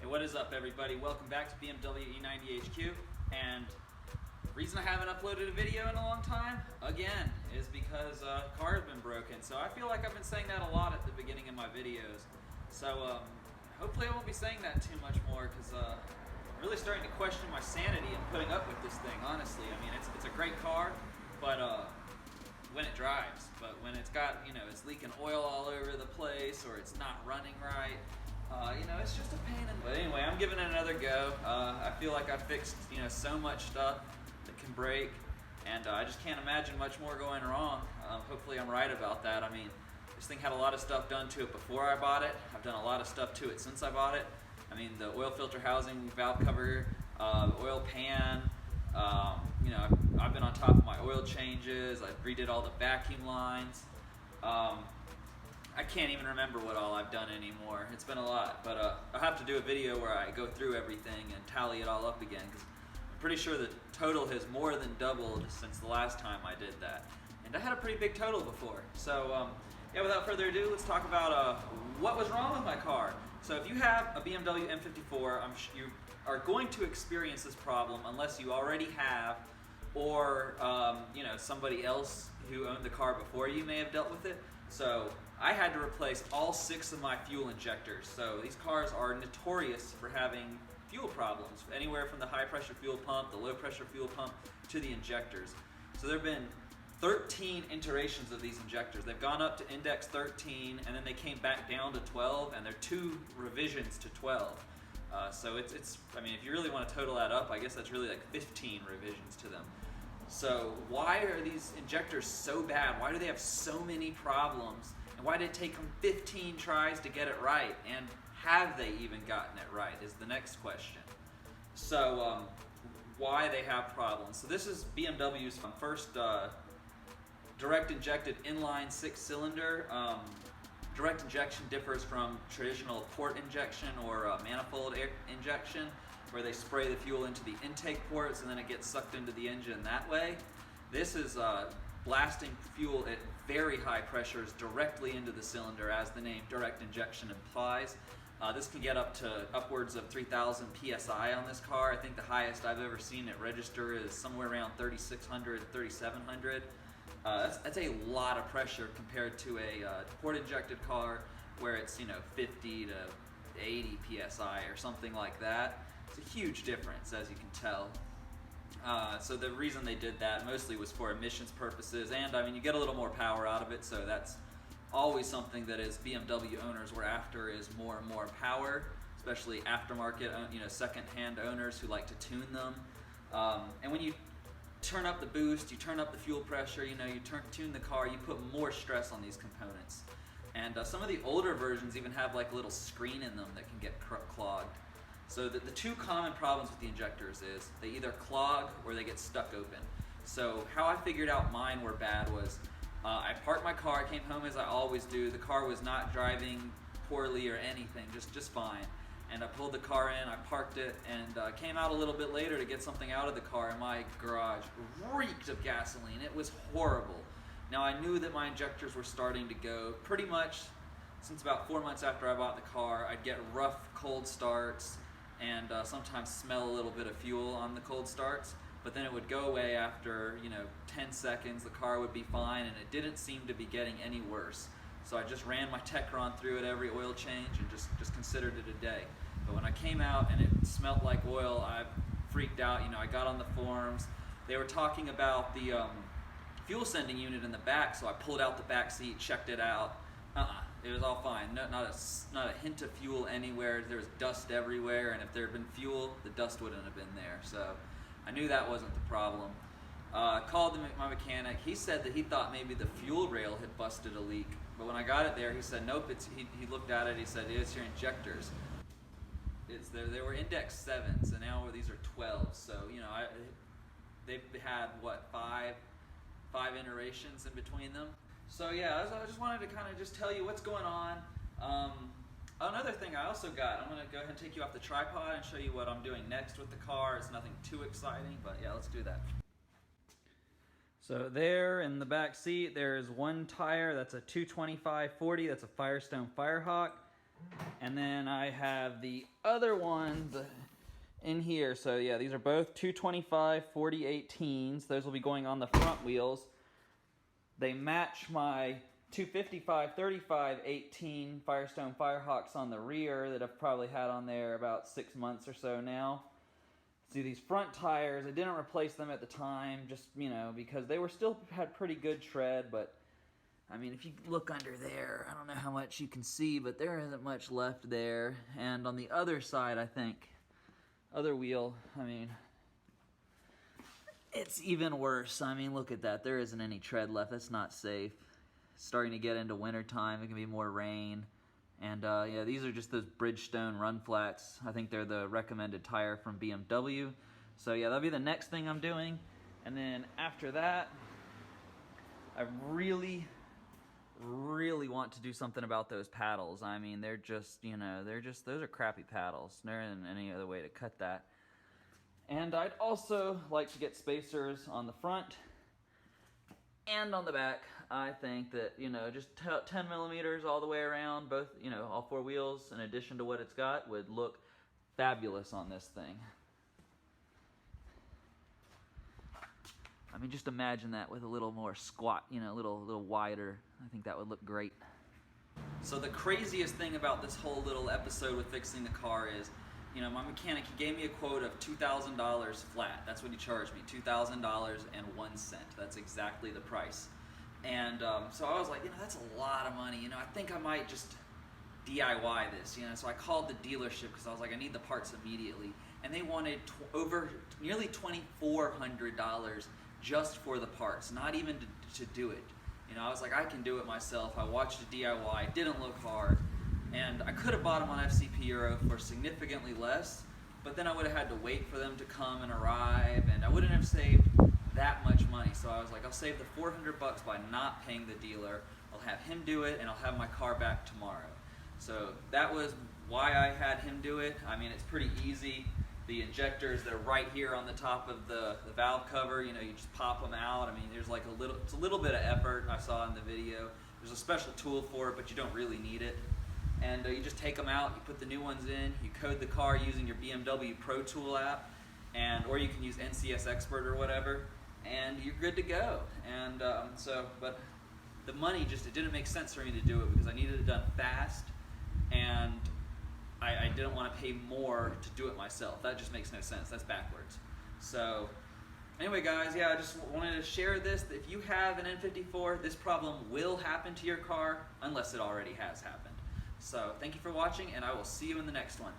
What is up, everybody? Welcome back to BMW E90 HQ. And the reason I haven't uploaded a video in a long time, again, is because the car has been broken. So I feel like I've been saying that a lot at the beginning of my videos. So hopefully I won't be saying that too much more, because I'm really starting to question my sanity in putting up with this thing, honestly. I mean, it's a great car, but when it drives. But when it's got, it's leaking oil all over the place, or it's not running right, it's just a pain. But anyway, I'm giving it another go. I feel like I fixed, so much stuff that can break, and I just can't imagine much more going wrong. Hopefully I'm right about that. I mean, this thing had a lot of stuff done to it before I bought it. I've done a lot of stuff to it since I bought it. I mean, the oil filter housing, valve cover, oil pan, I've been on top of my oil changes. I redid all the vacuum lines. I can't even remember what all I've done anymore. It's been a lot, but I'll have to do a video where I go through everything and tally it all up again, because I'm pretty sure the total has more than doubled since the last time I did that. And I had a pretty big total before. So yeah, without further ado, let's talk about what was wrong with my car. So if you have a BMW M54, you are going to experience this problem unless you already have, or somebody else who owned the car before you may have dealt with it. So I had to replace all 6 of my fuel injectors. So these cars are notorious for having fuel problems, anywhere from the high pressure fuel pump, the low pressure fuel pump, to the injectors. So there have been 13 iterations of these injectors. They've gone up to index 13, and then they came back down to 12, and they're 2 revisions to 12. So I mean, if you really want to total that up, I guess that's really like 15 revisions to them. So why are these injectors so bad? Why do they have so many problems? And why did it take them 15 tries to get it right? And have they even gotten it right is the next question. So why they have problems. So this is BMW's first direct injected inline 6-cylinder. Direct injection differs from traditional port injection or manifold injection, where they spray the fuel into the intake ports and then it gets sucked into the engine that way. This is blasting fuel at very high pressures directly into the cylinder, as the name direct injection implies. This can get up to upwards of 3,000 PSI on this car. I think the highest I've ever seen it register is somewhere around 3,600, 3,700. That's a lot of pressure compared to a port injected car where it's 50 to 80 PSI or something like that. It's a huge difference, as you can tell. So the reason they did that mostly was for emissions purposes, and I mean, you get a little more power out of it, so that's always something that as BMW owners we're after, is more and more power, especially aftermarket, second-hand owners who like to tune them. And when you turn up the boost, you turn up the fuel pressure, you tune the car, you put more stress on these components. And some of the older versions even have like a little screen in them that can get clogged. So the 2 common problems with the injectors is they either clog or they get stuck open. So how I figured out mine were bad was I parked my car, I came home as I always do. The car was not driving poorly or anything, just fine. And I pulled the car in, I parked it, and came out a little bit later to get something out of the car, and my garage reeked of gasoline. It was horrible. Now, I knew that my injectors were starting to go pretty much since about 4 months after I bought the car. I'd get rough cold starts and sometimes smell a little bit of fuel on the cold starts, but then it would go away after 10 seconds. The car would be fine, and it didn't seem to be getting any worse. So I just ran my Techron through it every oil change and just considered it a day. But when I came out and it smelled like oil, I freaked out. I got on the forums. They were talking about the fuel sending unit in the back, so I pulled out the back seat, checked it out. It was all fine. Not a hint of fuel anywhere. There was dust everywhere, and if there had been fuel, the dust wouldn't have been there. So I knew that wasn't the problem. Called my mechanic. He said that he thought maybe the fuel rail had busted a leak. But when I got it there, he said, nope, he looked at it, he said, it's your injectors. They were index 7s, and now these are 12s. So, they've had, what, five iterations in between them. So yeah, I just wanted to kind of just tell you what's going on. Another thing I also got, I'm going to go ahead and take you off the tripod and show you what I'm doing next with the car. It's nothing too exciting, but yeah, let's do that. So there in the back seat, there's one tire. That's a 225/40. That's a Firestone Firehawk. And then I have the other one in here. So yeah, these are both 225 4018s. Those will be going on the front wheels. They match my 255 35 18 Firestone Firehawks on the rear that I've probably had on there about 6 months or so now. See, these front tires, I didn't replace them at the time, just, you know, because they were still had pretty good tread, but I mean, if you look under there, I don't know how much you can see, but there isn't much left there. And on the other side, I think, other wheel, I mean, it's even worse. I mean, look at that. There isn't any tread left. That's not safe. It's starting to get into winter time. It can be more rain. And yeah, these are just those Bridgestone run flats. I think they're the recommended tire from BMW. So yeah, that'll be the next thing I'm doing. And then after that, I really want to do something about those paddles. I mean, they're just, you know, those are crappy paddles. There isn't any other way to cut that. And I'd also like to get spacers on the front and on the back. I think that, you know, just 10 millimeters all the way around, both, you know, all four wheels, in addition to what it's got, would look fabulous on this thing. I mean, just imagine that with a little more squat, you know, a little wider. I think that would look great. So the craziest thing about this whole little episode with fixing the car is, you know, my mechanic, he gave me a quote of $2,000 flat. That's what he charged me, $2,000.01. That's exactly the price. And so I was like, you know, that's a lot of money. You know, I think I might just DIY this, you know. So I called the dealership because I was like, I need the parts immediately. And they wanted over nearly $2,400 just for the parts, not even to do it. You know, I was like, I can do it myself. I watched a DIY, it didn't look hard. And I could have bought them on FCP Euro for significantly less, but then I would have had to wait for them to come and arrive, and I wouldn't have saved that much money. So I was like, I'll save the $400 by not paying the dealer. I'll have him do it, and I'll have my car back tomorrow. So that was why I had him do it. I mean, it's pretty easy. The injectors, they're right here on the top of the valve cover. You know, you just pop them out. I mean, there's like it's a little bit of effort I saw in the video. There's a special tool for it, but you don't really need it. And you just take them out, you put the new ones in, you code the car using your BMW Pro Tool app, or you can use NCS Expert or whatever, and you're good to go. And but the money it didn't make sense for me to do it because I needed it done fast, and I didn't want to pay more to do it myself. That just makes no sense. That's backwards. So anyway, guys, yeah, I just wanted to share this. If you have an N54, this problem will happen to your car unless it already has happened. So thank you for watching, and I will see you in the next one.